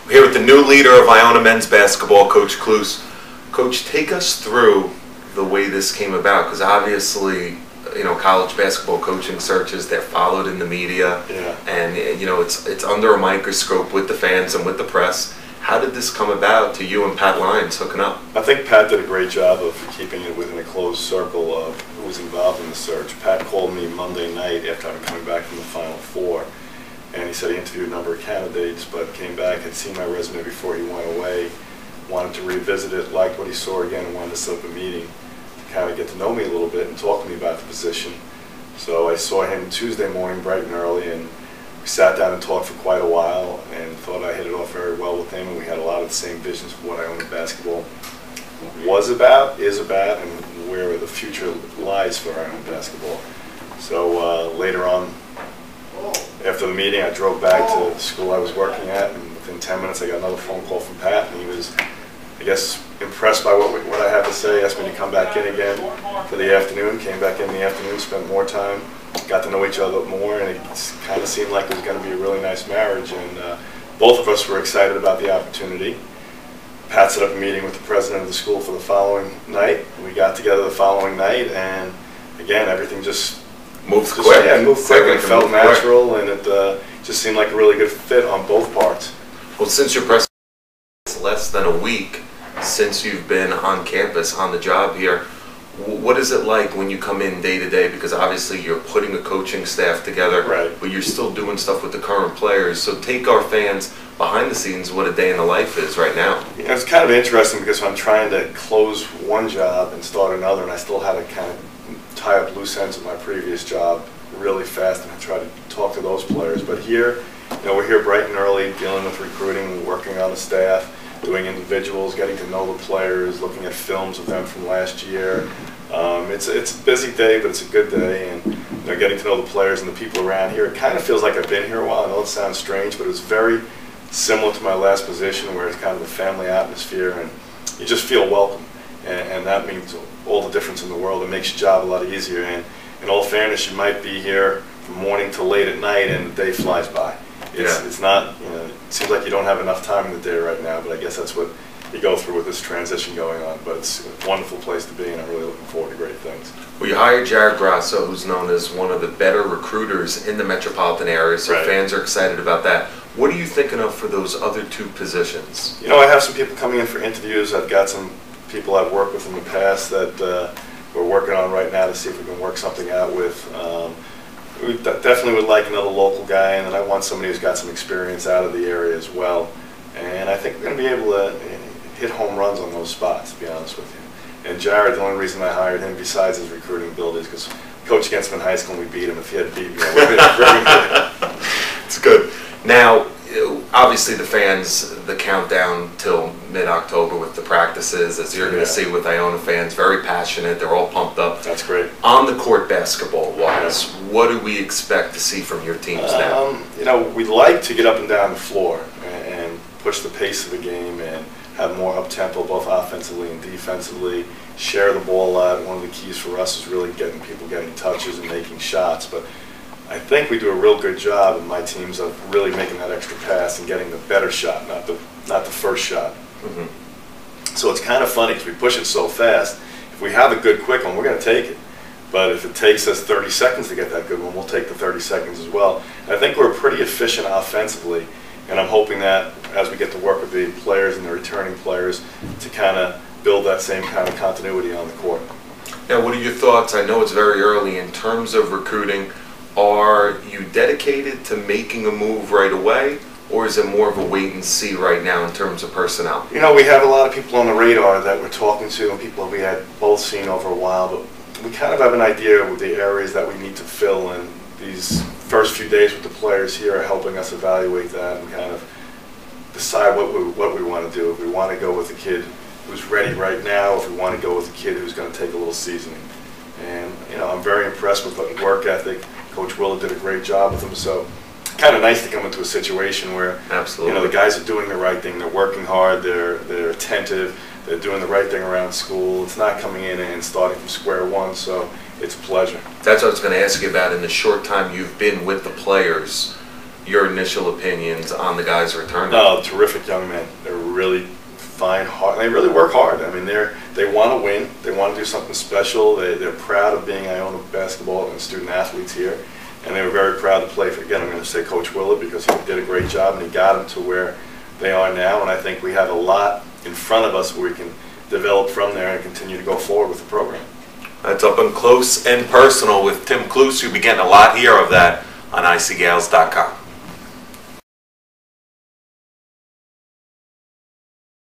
Here with the new leader of Iona men's basketball, Coach Klus. Coach, take us through the way this came about, because obviously, you know, college basketball coaching searches, they're followed in the media, and you know, it's under a microscope with the fans and with the press. How did this come about to you and Pat Lyons hooking up? I think Pat did a great job of keeping it within a closed circle of who was involved in the search. Pat called me Monday night after I'm coming back from the Final Four, and he said he interviewed a number of candidates, but came back, had seen my resume before he went away, wanted to revisit it, liked what he saw again, and wanted to set up a meeting to kind of get to know me a little bit and talk to me about the position. So I saw him Tuesday morning bright and early, and we sat down and talked for quite a while, and thought I hit it off very well with him, and we had a lot of the same visions of what Iona basketball was about, is about, and where the future lies for Iona basketball. So later on, after the meeting, I drove back to the school I was working at, and within 10 minutes I got another phone call from Pat, and he was, I guess, impressed by what I had to say, asked me to come back in again for the afternoon, came back in the afternoon, spent more time, got to know each other more, and it kind of seemed like it was going to be a really nice marriage, and both of us were excited about the opportunity. Pat set up a meeting with the president of the school for the following night. We got together the following night, and again, everything just moved quick. Yeah, moved quick. It felt natural, and it just seemed like a really good fit on both parts. Well, since your press, it's less than a week since you've been on campus, on the job here. What is it like when you come in day to day? Because obviously you're putting a coaching staff together, right, but you're still doing stuff with the current players. So take our fans behind the scenes what a day in the life is right now. You know, it's kind of interesting because I'm trying to close one job and start another, and I still had to kind of tie up loose ends of my previous job really fast and try to talk to those players. But here, you know, we're here bright and early dealing with recruiting, working on the staff, doing individuals, getting to know the players, looking at films of them from last year. It's a busy day, but it's a good day, and you know, getting to know the players and the people around here. It kind of feels like I've been here a while. I know it sounds strange, but it's very similar to my last position, where it's kind of a family atmosphere, and you just feel welcome, and that means all the difference in the world. It makes your job a lot easier, and in all fairness, you might be here from morning till late at night, and the day flies by. It's not, you know, it seems like you don't have enough time in the day right now, but I guess that's what you go through with this transition going on. But it's a wonderful place to be, and I'm really looking forward to great things. Well, you hired Jared Grasso, who's known as one of the better recruiters in the metropolitan area, so fans are excited about that. What are you thinking of for those other two positions? You know, I have some people coming in for interviews. I've got some people I've worked with in the past that we're working on right now to see if we can work something out with. We definitely would like another local guy, and then I want somebody who's got some experience out of the area as well. And I think we're going to be able to hit home runs on those spots, to be honest with you. And Jared, the only reason I hired him, besides his recruiting abilities, because we coached against him in high school and we beat him. If he had beat me, I would have been very good. It's good. Now, obviously the fans, the countdown till mid-October with the practices, as you're going to see with Iona fans, very passionate. They're all pumped up. That's great. On the court basketball-wise, what do we expect to see from your teams now? You know, we'd like to get up and down the floor and push the pace of the game and have more up-tempo, both offensively and defensively, share the ball a lot. One of the keys for us is really getting people getting touches and making shots. But I think we do a real good job in my teams of really making that extra pass and getting the better shot, not the first shot. So it's kind of funny because we push it so fast. If we have a good quick one, we're going to take it. But if it takes us 30 seconds to get that good one, we'll take the 30 seconds as well. And I think we're pretty efficient offensively, and I'm hoping that as we get to work with the players and the returning players to kind of build that same kind of continuity on the court. Now, what are your thoughts? I know it's very early in terms of recruiting. Are you dedicated to making a move right away, or is it more of a wait and see right now in terms of personnel? You know, we have a lot of people on the radar that we're talking to, and people we had both seen over a while, but we kind of have an idea of the areas that we need to fill, and these first few days with the players here are helping us evaluate that and kind of decide what we want to do. If we want to go with a kid who's ready right now, if we want to go with a kid who's going to take a little seasoning. And you know, I'm very impressed with the work ethic. Coach Willard did a great job with him, so kind of nice to come into a situation where you know, the guys are doing the right thing. They're working hard. They're attentive. They're doing the right thing around school. It's not coming in and starting from square one. So it's a pleasure. That's what I was going to ask you about. In the short time you've been with the players, your initial opinions on the guys returning. No, terrific young men. They're really fine, hard. They really work hard. I mean, they want to win. They want to do something special. They're proud of being Iona basketball and student athletes here, and they were very proud to play for. Again, I'm going to say Coach Willard, because he did a great job and he got them to where they are now. And I think we have a lot in front of us where we can develop from there and continue to go forward with the program. That's up and close and personal with Tim Kluse. You'll be getting a lot here of that on icgaels.com.